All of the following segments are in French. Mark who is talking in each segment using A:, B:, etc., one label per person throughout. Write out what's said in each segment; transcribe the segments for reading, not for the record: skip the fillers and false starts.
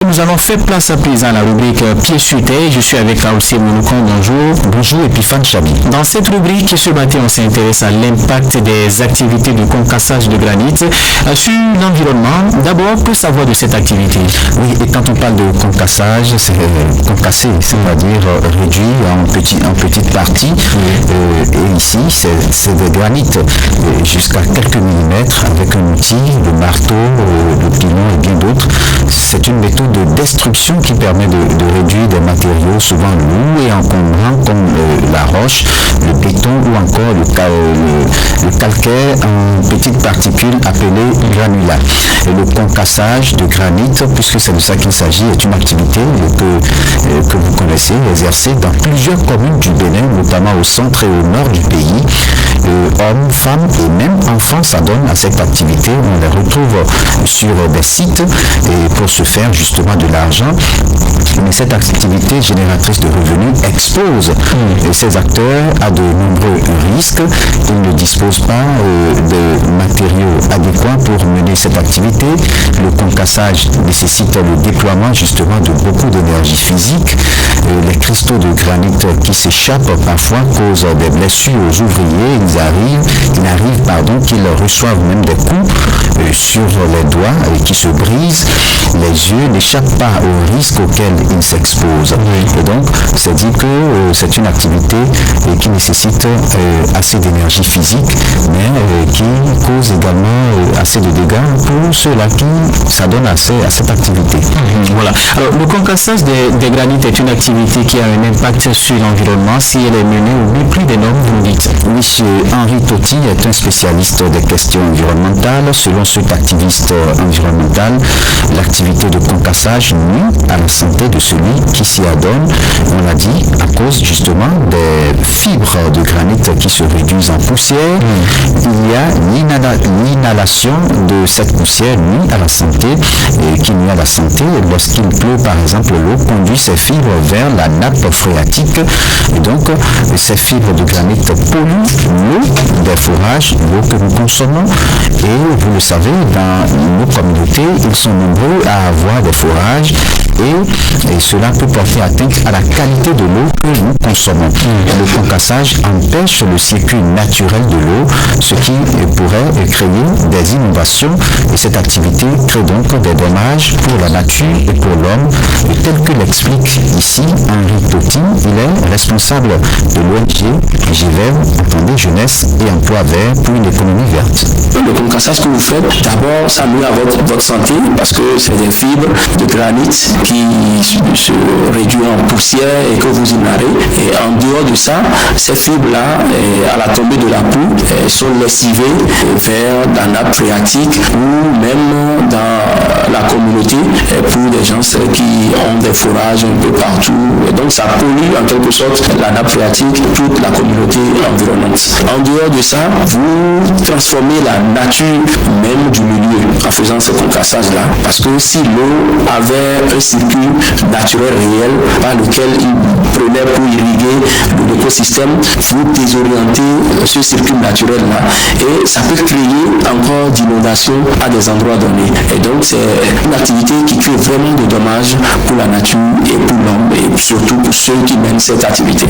A: nous allons faire place à présent à la rubrique Pieds sur terre. Je suis avec Raoul Mounoukan. Bonjour.
B: Bonjour Epiphane Chabi.
A: Dans cette rubrique, ce matin, on s'intéresse à l'impact des activités de concassage de granit sur l'environnement. D'abord, que savoir de cette activité?
B: Oui, et quand on parle de concassage, c'est concasser, c'est-à-dire réduit en petites parties. Et ici, c'est des granites jusqu'à quelques millimètres avec un outil, le marteau, le pilon et bien d'autres. C'est une méthode de destruction qui permet de réduire des matériaux souvent lourds et encombrants comme la roche, le béton ou encore le calcaire en petites particules appelées granulats. Et le concassage de granit, puisque c'est de ça qu'il s'agit, est une activité que vous connaissez, exercée dans plusieurs communes du Bénin, notamment au centre et au nord du pays. Hommes, femmes et même enfants s'adonnent à cette activité. On les retrouve sur des sites et pour se faire justement de l'argent. Mais cette activité génératrice de revenus expose ces acteurs à de nombreux risques. Ils ne disposent pas de matériaux adéquats pour mener cette activité. Le concassage nécessite le déploiement justement de beaucoup d'énergie physique. Les cristaux de granit qui s'échappent parfois causent des blessures aux ouvriers. Il arrive qu'ils reçoivent même des coups sur les doigts qui se brisent. Les yeux n'échappent pas aux risques auxquels ils s'exposent. Et donc, c'est dit que c'est une activité qui nécessite assez d'énergie physique, mais qui cause également assez de dégâts pour ceux-là qui s'adonnent à cette activité.
A: Voilà. Alors, le concassage des granites est une activité qui a un impact sur l'environnement si elle est menée au mépris des normes, vous me dites.
B: Oui, Henri Totti est un spécialiste des questions environnementales. Selon cet activiste environnemental, l'activité de concassage nuit à la santé de celui qui s'y adonne. On l'a dit, à cause justement des fibres de granit qui se réduisent en poussière. Il y a l'inhalation de cette poussière nuit à la santé et qui nuit à la santé lorsqu'il pleut par exemple. L'eau conduit ces fibres vers la nappe phréatique et donc ces fibres de granit polluent l'eau des forages, l'eau que nous consommons. Et vous le savez, dans nos communautés, ils sont nombreux à avoir des forages et cela peut porter atteinte à la qualité de l'eau que nous consommons. Le concassage empêche le circuit naturel de l'eau, ce qui pourrait créer des inondations et cette activité crée donc des dommages pour la nature et pour l'homme. Et tel que l'explique ici Henri Totti, il est responsable de l'ONG JVEV, Entendez Jeunesse et Emploi Vert pour une économie verte.
C: Le concassage que vous faites, d'abord ça nuit à votre santé parce que c'est des fibres de granit qui se réduisent en poussière et que vous inhalez. Et en dehors de ça, ces fibres-là, à la tombée de la pluie, sont lessivées vers la nappe phréatique ou même dans la communauté pour des gens qui ont des forages un peu partout. Et donc ça pollue en quelque sorte la nappe phréatique, toute la communauté environnante. En dehors de ça, vous transformez la nature même du milieu en faisant ce concassage-là. Parce que si l'eau avait un circuit naturel réel par lequel il prenait pour irriguer l'écosystème, vous désorientez ce circuit naturel-là et ça peut créer encore d'inondations à des endroits donnés. Et donc c'est une activité qui crée vraiment de dommages pour la nature et pour l'homme et surtout pour ceux qui mènent cette activité.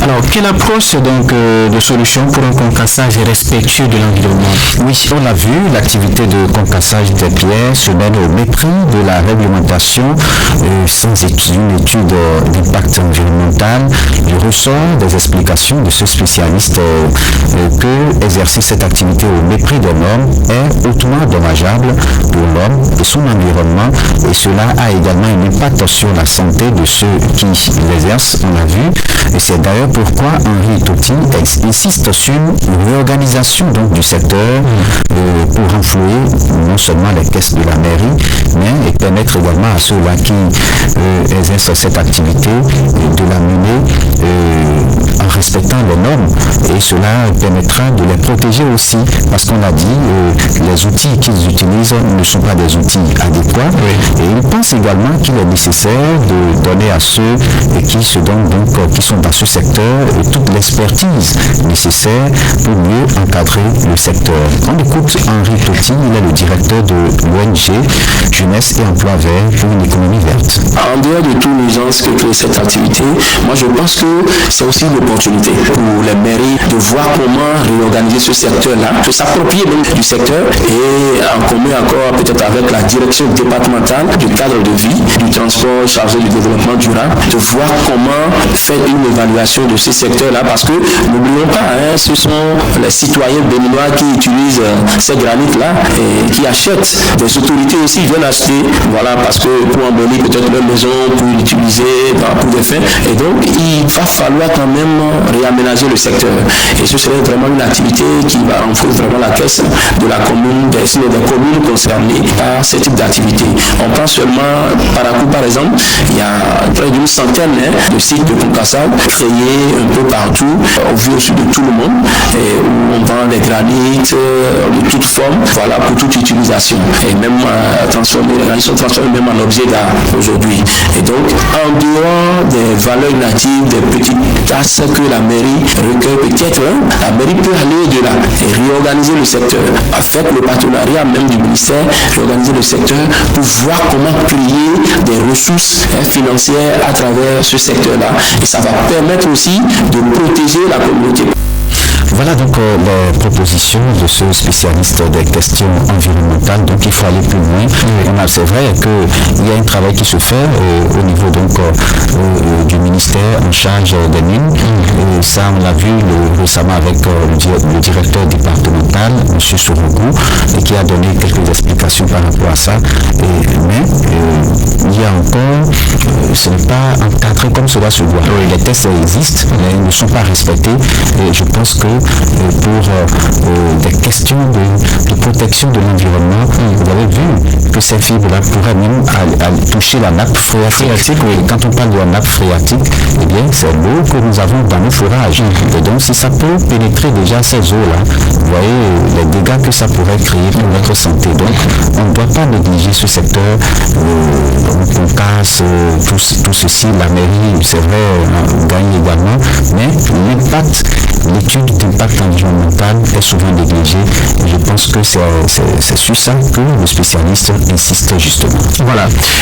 A: Alors, quelle approche donc de solution pour un concassage respectueux de l'environnement?
B: Oui, on l'a vu, l'activité de concassage des pierres se mène au mépris de la réglementation sans une étude d'impact environnemental. Il ressort des explications de ce spécialiste que exercer cette activité au mépris des normes est hautement dommageable pour l'homme et son environnement et cela a également un impact sur la santé de ceux qui l'exercent, on l'a vu. Et c'est d'ailleurs pourquoi Henri Totti insiste sur une réorganisation donc, du secteur pour renflouer non seulement les caisses de la mairie, mais et permettre également à ceux-là qui exercent cette activité de la mener en respectant les normes. Et cela permettra de les protéger aussi, parce qu'on a dit, les outils qu'ils utilisent ne sont pas des outils adéquats. Et il pense également qu'il est nécessaire de donner à ceux qui se donnent donc, qui sont dans ce secteur, toute l'expertise nécessaire pour mieux encadrer le secteur. On écoute Henri Totti, il est le directeur de l'ONG Jeunesse et Emploi Vert pour une économie verte.
C: dehors de tous les gens que crée cette activité, moi je pense que c'est aussi une opportunité pour les mairies de voir comment réorganiser ce secteur-là, de s'approprier donc du secteur et en commun encore peut-être avec la direction départementale du cadre de vie, du transport chargé du développement durable, de voir comment faire une évaluation de ce secteur-là parce que n'oublions pas, ce sont les citoyens béninois qui utilisent ces granites-là et qui achètent. Des autorités aussi viennent acheter, voilà, parce que pour embellir peut-être leur maison, pour l'utiliser pour des fins. Et donc, il va falloir quand même réaménager le secteur. Et ce serait vraiment une activité qui va renforcer vraiment la caisse de la commune, des communes concernées par ce type d'activité. On prend seulement Parakou par exemple, il y a près d'une centaine de sites de concassage créés un peu partout, au vu aussi de tout le monde, et où on vend des granites de toute forme, voilà, pour toute utilisation. Et même transformer, les granites sont transformées même en objet d'art aujourd'hui. Et donc, en dehors des valeurs natives, des petites tasses que la mairie recueille peut-être, la mairie peut aller au-delà et réorganiser le secteur avec le partenariat même du ministère, réorganiser le secteur pour voir comment créer des ressources financières à travers ce secteur-là. Et ça va permettre aussi de protéger la communauté.
B: Voilà donc les propositions de ce spécialiste des questions environnementales. Donc il faut aller plus loin. C'est vrai qu'il y a un travail qui se fait au niveau donc du ministère en charge des mines. Et ça on l'a vu récemment avec le directeur départemental, M. Sorogou, et qui a donné quelques explications par rapport à ça. Mais il y a encore, ce n'est pas encadré comme cela se doit. Les tests existent, mais ils ne sont pas respectés. Et je pense que pour des questions de protection de l'environnement, vous avez vu que ces fibres-là pourraient même toucher la nappe phréatique. Quand on parle de la nappe phréatique, eh bien, c'est l'eau que nous avons dans nos fourrages. Et donc, si ça peut pénétrer déjà ces eaux-là, vous voyez les dégâts que ça pourrait créer pour notre santé. Donc, on ne doit pas négliger ce secteur. On casse tout ceci, la mairie, c'est vrai, gagne également, mais l'impact, l'étude d'impact environnemental est souvent négligée. Et je pense que c'est sur ça que le spécialiste insiste justement.
A: Voilà.